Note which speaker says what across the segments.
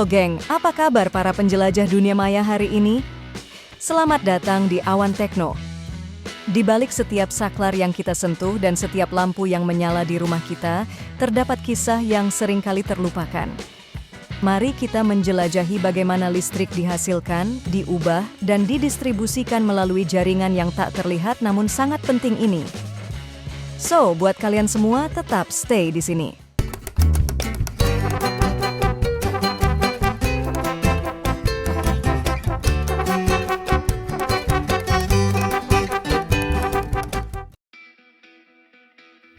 Speaker 1: Halo geng, apa kabar para penjelajah dunia maya hari ini? Selamat datang di Awan Tekno. Di balik setiap saklar yang kita sentuh dan setiap lampu yang menyala di rumah kita, terdapat kisah yang seringkali terlupakan. Mari kita menjelajahi bagaimana listrik dihasilkan, diubah, dan didistribusikan melalui jaringan yang tak terlihat namun sangat penting ini. So, buat kalian semua tetap stay di sini.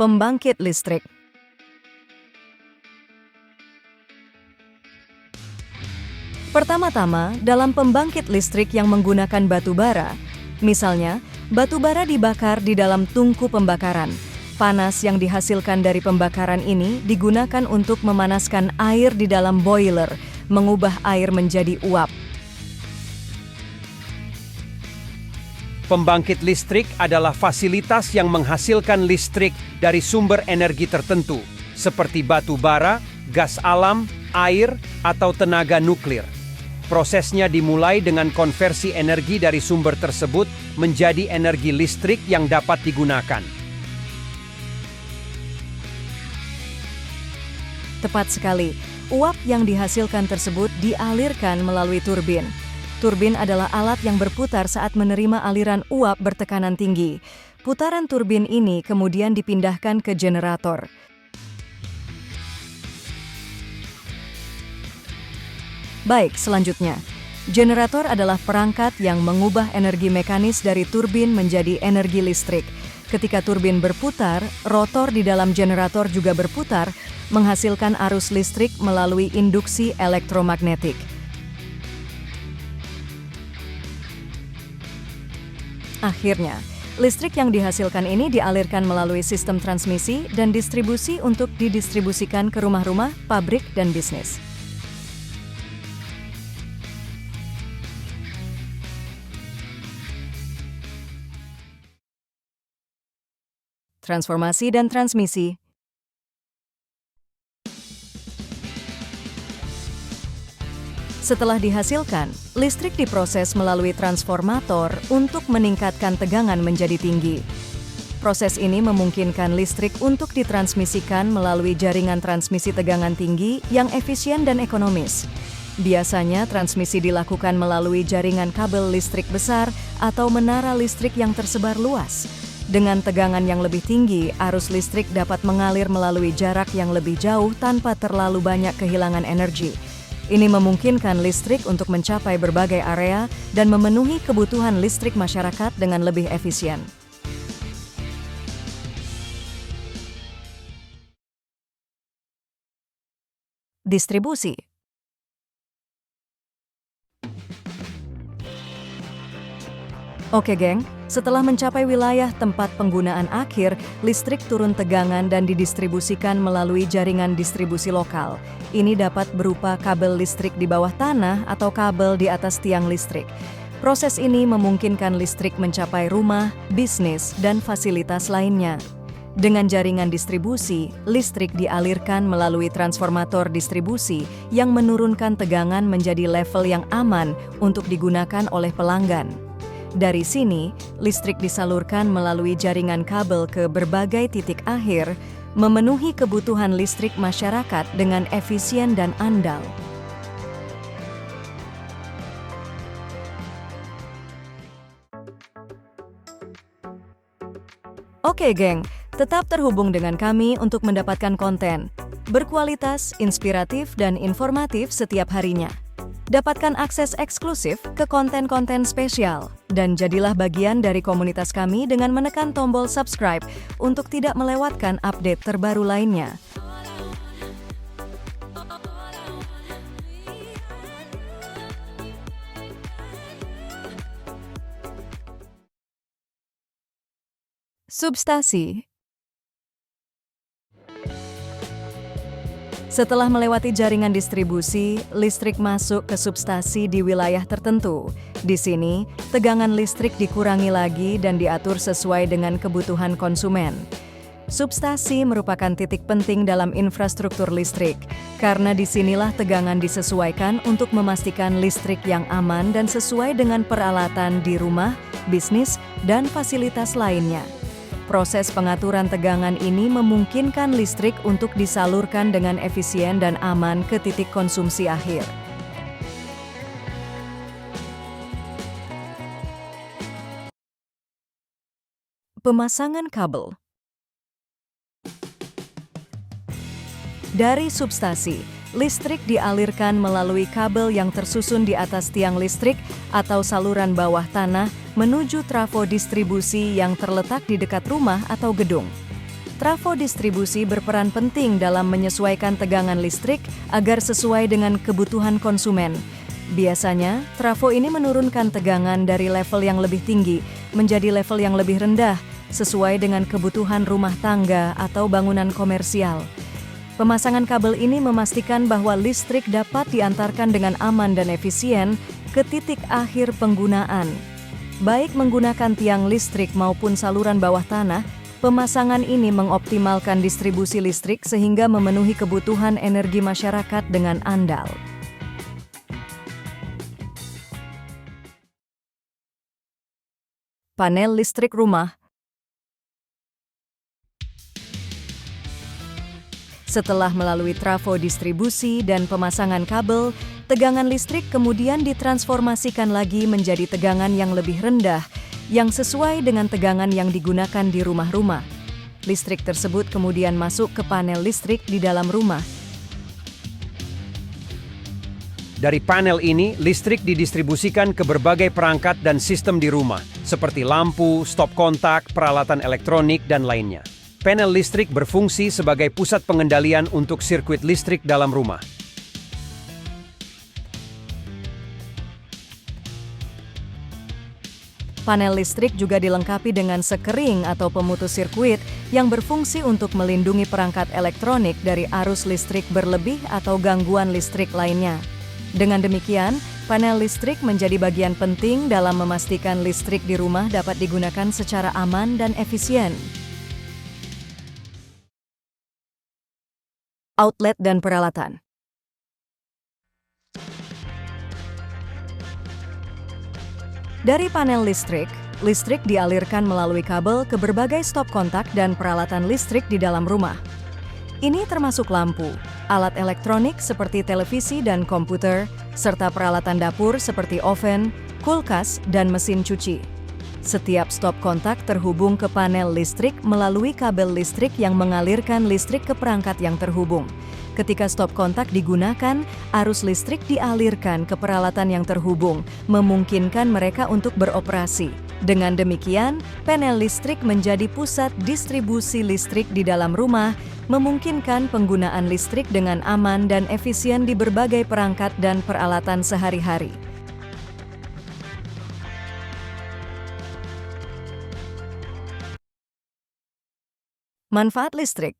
Speaker 1: Pembangkit listrik. Pertama-tama, dalam pembangkit listrik yang menggunakan batu bara, misalnya, batu bara dibakar di dalam tungku pembakaran. Panas yang dihasilkan dari pembakaran ini digunakan untuk memanaskan air di dalam boiler, mengubah air menjadi uap.
Speaker 2: Pembangkit listrik adalah fasilitas yang menghasilkan listrik dari sumber energi tertentu, seperti batu bara, gas alam, air, atau tenaga nuklir. Prosesnya dimulai dengan konversi energi dari sumber tersebut menjadi energi listrik yang dapat digunakan.
Speaker 1: Tepat sekali, uap yang dihasilkan tersebut dialirkan melalui turbin. Turbin adalah alat yang berputar saat menerima aliran uap bertekanan tinggi. Putaran turbin ini kemudian dipindahkan ke generator. Baik, selanjutnya. Generator adalah perangkat yang mengubah energi mekanis dari turbin menjadi energi listrik. Ketika turbin berputar, rotor di dalam generator juga berputar, menghasilkan arus listrik melalui induksi elektromagnetik. Akhirnya, listrik yang dihasilkan ini dialirkan melalui sistem transmisi dan distribusi untuk didistribusikan ke rumah-rumah, pabrik, dan bisnis. Transformasi dan transmisi. Setelah dihasilkan, listrik diproses melalui transformator untuk meningkatkan tegangan menjadi tinggi. Proses ini memungkinkan listrik untuk ditransmisikan melalui jaringan transmisi tegangan tinggi yang efisien dan ekonomis. Biasanya transmisi dilakukan melalui jaringan kabel listrik besar atau menara listrik yang tersebar luas. Dengan tegangan yang lebih tinggi, arus listrik dapat mengalir melalui jarak yang lebih jauh tanpa terlalu banyak kehilangan energi. Ini memungkinkan listrik untuk mencapai berbagai area dan memenuhi kebutuhan listrik masyarakat dengan lebih efisien. Distribusi. Oke geng, setelah mencapai wilayah tempat penggunaan akhir, listrik turun tegangan dan didistribusikan melalui jaringan distribusi lokal. Ini dapat berupa kabel listrik di bawah tanah atau kabel di atas tiang listrik. Proses ini memungkinkan listrik mencapai rumah, bisnis, dan fasilitas lainnya. Dengan jaringan distribusi, listrik dialirkan melalui transformator distribusi yang menurunkan tegangan menjadi level yang aman untuk digunakan oleh pelanggan. Dari sini, listrik disalurkan melalui jaringan kabel ke berbagai titik akhir, memenuhi kebutuhan listrik masyarakat dengan efisien dan andal. Oke geng, tetap terhubung dengan kami untuk mendapatkan konten berkualitas, inspiratif, dan informatif setiap harinya. Dapatkan akses eksklusif ke konten-konten spesial, dan jadilah bagian dari komunitas kami dengan menekan tombol subscribe untuk tidak melewatkan update terbaru lainnya. Substasi. Setelah melewati jaringan distribusi, listrik masuk ke substasi di wilayah tertentu. Di sini, tegangan listrik dikurangi lagi dan diatur sesuai dengan kebutuhan konsumen. Substasi merupakan titik penting dalam infrastruktur listrik, karena disinilah tegangan disesuaikan untuk memastikan listrik yang aman dan sesuai dengan peralatan di rumah, bisnis, dan fasilitas lainnya. Proses pengaturan tegangan ini memungkinkan listrik untuk disalurkan dengan efisien dan aman ke titik konsumsi akhir. Pemasangan kabel. Dari substasi, listrik dialirkan melalui kabel yang tersusun di atas tiang listrik atau saluran bawah tanah menuju trafo distribusi yang terletak di dekat rumah atau gedung. Trafo distribusi berperan penting dalam menyesuaikan tegangan listrik agar sesuai dengan kebutuhan konsumen. Biasanya, trafo ini menurunkan tegangan dari level yang lebih tinggi menjadi level yang lebih rendah, sesuai dengan kebutuhan rumah tangga atau bangunan komersial. Pemasangan kabel ini memastikan bahwa listrik dapat diantarkan dengan aman dan efisien ke titik akhir penggunaan. Baik menggunakan tiang listrik maupun saluran bawah tanah, pemasangan ini mengoptimalkan distribusi listrik sehingga memenuhi kebutuhan energi masyarakat dengan andal. Panel listrik rumah. Setelah melalui trafo distribusi dan pemasangan kabel, tegangan listrik kemudian ditransformasikan lagi menjadi tegangan yang lebih rendah, yang sesuai dengan tegangan yang digunakan di rumah-rumah. Listrik tersebut kemudian masuk ke panel listrik di dalam rumah.
Speaker 2: Dari panel ini, listrik didistribusikan ke berbagai perangkat dan sistem di rumah, seperti lampu, stop kontak, peralatan elektronik, dan lainnya. Panel listrik berfungsi sebagai pusat pengendalian untuk sirkuit listrik dalam rumah.
Speaker 1: Panel listrik juga dilengkapi dengan sekering atau pemutus sirkuit yang berfungsi untuk melindungi perangkat elektronik dari arus listrik berlebih atau gangguan listrik lainnya. Dengan demikian, panel listrik menjadi bagian penting dalam memastikan listrik di rumah dapat digunakan secara aman dan efisien. Outlet dan peralatan. Dari panel listrik, listrik dialirkan melalui kabel ke berbagai stop kontak dan peralatan listrik di dalam rumah. Ini termasuk lampu, alat elektronik seperti televisi dan komputer, serta peralatan dapur seperti oven, kulkas, dan mesin cuci. Setiap stop kontak terhubung ke panel listrik melalui kabel listrik yang mengalirkan listrik ke perangkat yang terhubung. Ketika stop kontak digunakan, arus listrik dialirkan ke peralatan yang terhubung, memungkinkan mereka untuk beroperasi. Dengan demikian, panel listrik menjadi pusat distribusi listrik di dalam rumah, memungkinkan penggunaan listrik dengan aman dan efisien di berbagai perangkat dan peralatan sehari-hari. Manfaat listrik.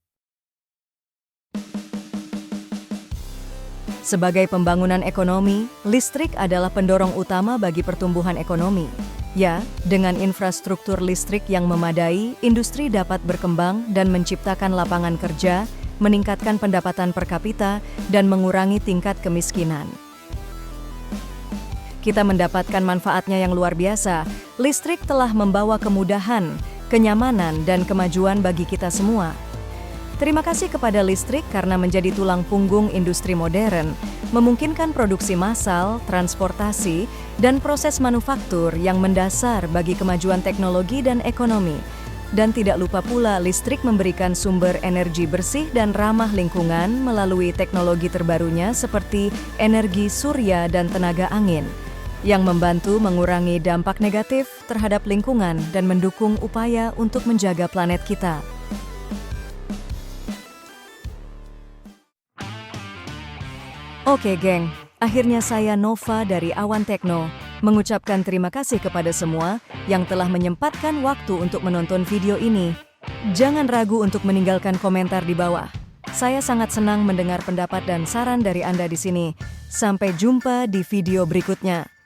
Speaker 1: Sebagai pembangunan ekonomi, listrik adalah pendorong utama bagi pertumbuhan ekonomi. Ya, dengan infrastruktur listrik yang memadai, industri dapat berkembang dan menciptakan lapangan kerja, meningkatkan pendapatan per kapita, dan mengurangi tingkat kemiskinan. Kita mendapatkan manfaatnya yang luar biasa. Listrik telah membawa kemudahan, kenyamanan, dan kemajuan bagi kita semua. Terima kasih kepada listrik karena menjadi tulang punggung industri modern, memungkinkan produksi massal, transportasi, dan proses manufaktur yang mendasar bagi kemajuan teknologi dan ekonomi. Dan tidak lupa pula listrik memberikan sumber energi bersih dan ramah lingkungan melalui teknologi terbarunya seperti energi surya dan tenaga angin, yang membantu mengurangi dampak negatif terhadap lingkungan dan mendukung upaya untuk menjaga planet kita. Oke, geng. Akhirnya saya Nova dari Awan Tekno mengucapkan terima kasih kepada semua yang telah menyempatkan waktu untuk menonton video ini. Jangan ragu untuk meninggalkan komentar di bawah. Saya sangat senang mendengar pendapat dan saran dari Anda di sini. Sampai jumpa di video berikutnya.